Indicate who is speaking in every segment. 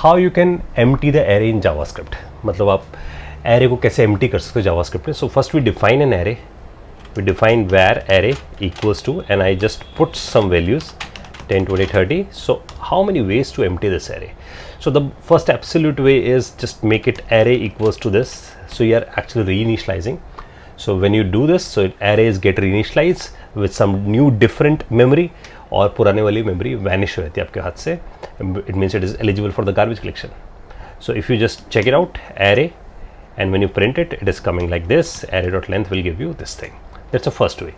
Speaker 1: How you can empty the array in JavaScript, मतलब आप array को कैसे एम्प्टी कर सकते हो जावास्क्रिप्ट में. So first we define an array, we define where array equals to, and I just put some values 10, 20, 30. So how many ways to empty this array? So the first absolute way is just make it array equals to this. So you are actually reinitializing. So when you do this, so arrays get reinitialized with some new different memory, और पुराने वाली memory vanish हो जाती है आपके हाथ से. It means it is eligible for the garbage collection. So if you just check it out, array, and when you print it, it is coming like this. Array.length will give you this thing. That's the first way.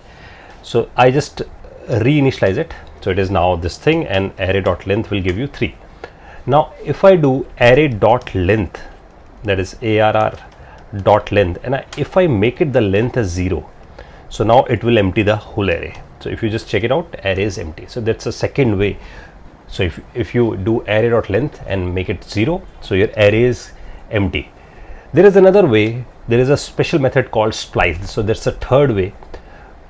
Speaker 1: So I just reinitialize it. So it is now this thing, and array.length will give you 3. Now if I do array.length, that is arr.length, and if I make it the length as 0, so now it will empty the whole array. So if you just check it out, array is empty. So that's the second way. So if you do array.length and make it 0, so your array is empty. There is another way. There is a special method called splice. So that's the third way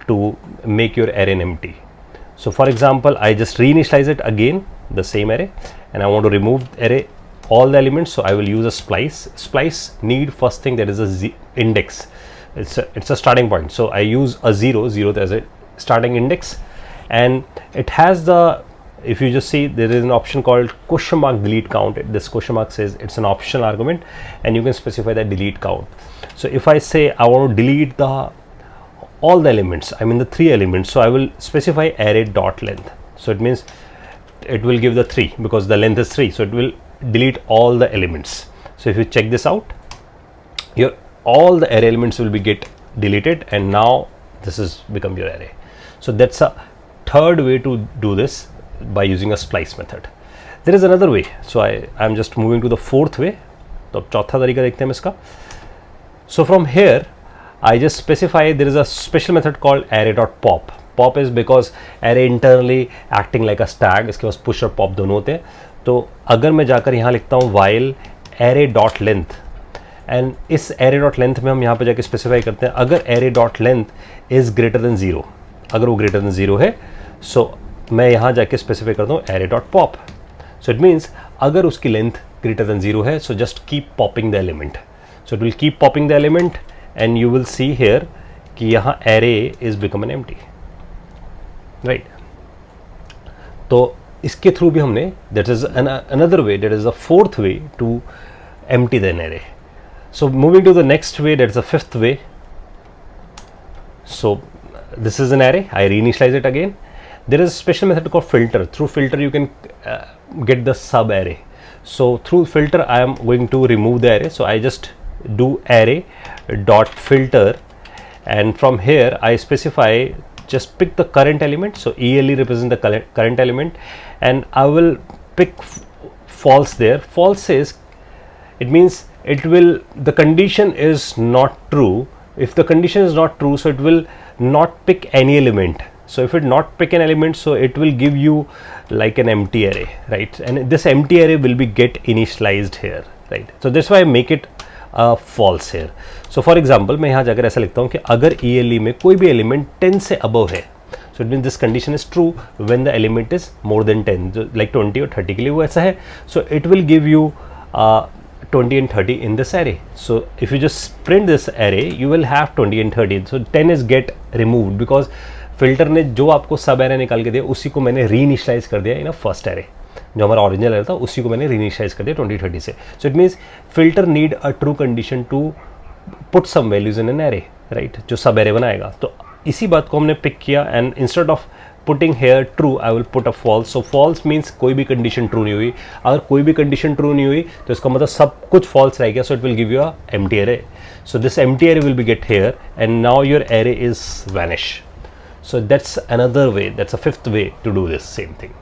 Speaker 1: to make your array empty. So for example, I just reinitialize it again, the same array, and I want to remove array all the elements. So I will use a splice. Splice need first thing, that is a index. It's a starting point. So I use a 0 as a starting index, and it has the, if you just see, there is an option called question mark delete count. This question mark says it's an optional argument, and you can specify the delete count. So if I say I want to delete all the elements, I mean the 3 elements, so I will specify array.length. So it means it will give the 3 because the length is 3, so it will delete all the elements. So if you check this out, all the array elements will be get deleted, and now this is become your array. So that's a third way to do this, by using a splice method. There is another way. So I'm just moving to the fourth way. तो अब चौथा तरीका देखते हैं इसका. So from here I just specify there is a special method called array.pop. Pop is because array internally acting like a stack. इसके पास push और pop दोनों होते हैं. तो अगर मैं जाकर यहाँ लिखता हूँ while array.length, and इस array.length में हम यहाँ पे जाकर स्पेसिफाई करते हैं अगर array.length is greater than 0, अगर वो greater than 0 है, so मैं यहाँ जाके स्पेसिफाई करता हूँ array.pop. So it means अगर उसकी लेंथ greater than 0 है, so just keep popping the element. So it will keep popping the element, and you will see here कि यहाँ array is become an empty, right? तो इसके through भी हमने, that is another way, that is the fourth way to empty the array. So moving to the next way, that's the fifth way. So this is an array. I reinitialize it again. There is a special method called filter. Through filter you can get the sub array. So through filter I am going to remove the array. So I just do array dot filter, and from here I specify, just pick the current element. So ELE represents the current element, and I will pick false there. False is, it means it will, the condition is not true. If the condition is not true, so it will not pick any element. So if it not pick an element, so it will give you like an empty array, right? And this empty array will be get initialized here, right? So that's why I make it false here. So for example, मैं यहाँ जाकर ऐसा लिखता हूँ कि अगर ELE में कोई भी element 10 से above है, so it means this condition is true when the element is more than 10, like 20 और 30 के लिए वो ऐसा है. So it will give you 20 and 30 in this array. So if you just print this array, you will have 20 and 30. So 10 is get removed because filter ने जो आपको सब एरे निकाल के दिया उसी को मैंने रीइनिशियलाइज कर दिया इन अ फर्स्ट एरे. जो हमारा ओरिजिनल एरे था उसी को मैंने रीइनिशियलाइज कर दिया 2030 से. So it means filter need a true condition to put some values in an array, right, जो सब एरे बनाएगा. तो इसी बात को हमने पिक किया, and instead of putting here true I will put a false. So false means कोई भी कंडीशन ट्रू नहीं हुई. अगर कोई भी कंडीशन ट्रू नहीं हुई तो इसका मतलब सब कुछ फॉल्स रह गया. So it will give you a empty array. So this empty array will be get here, and now your array is vanish. So that's another way, that's a fifth way to do this same thing.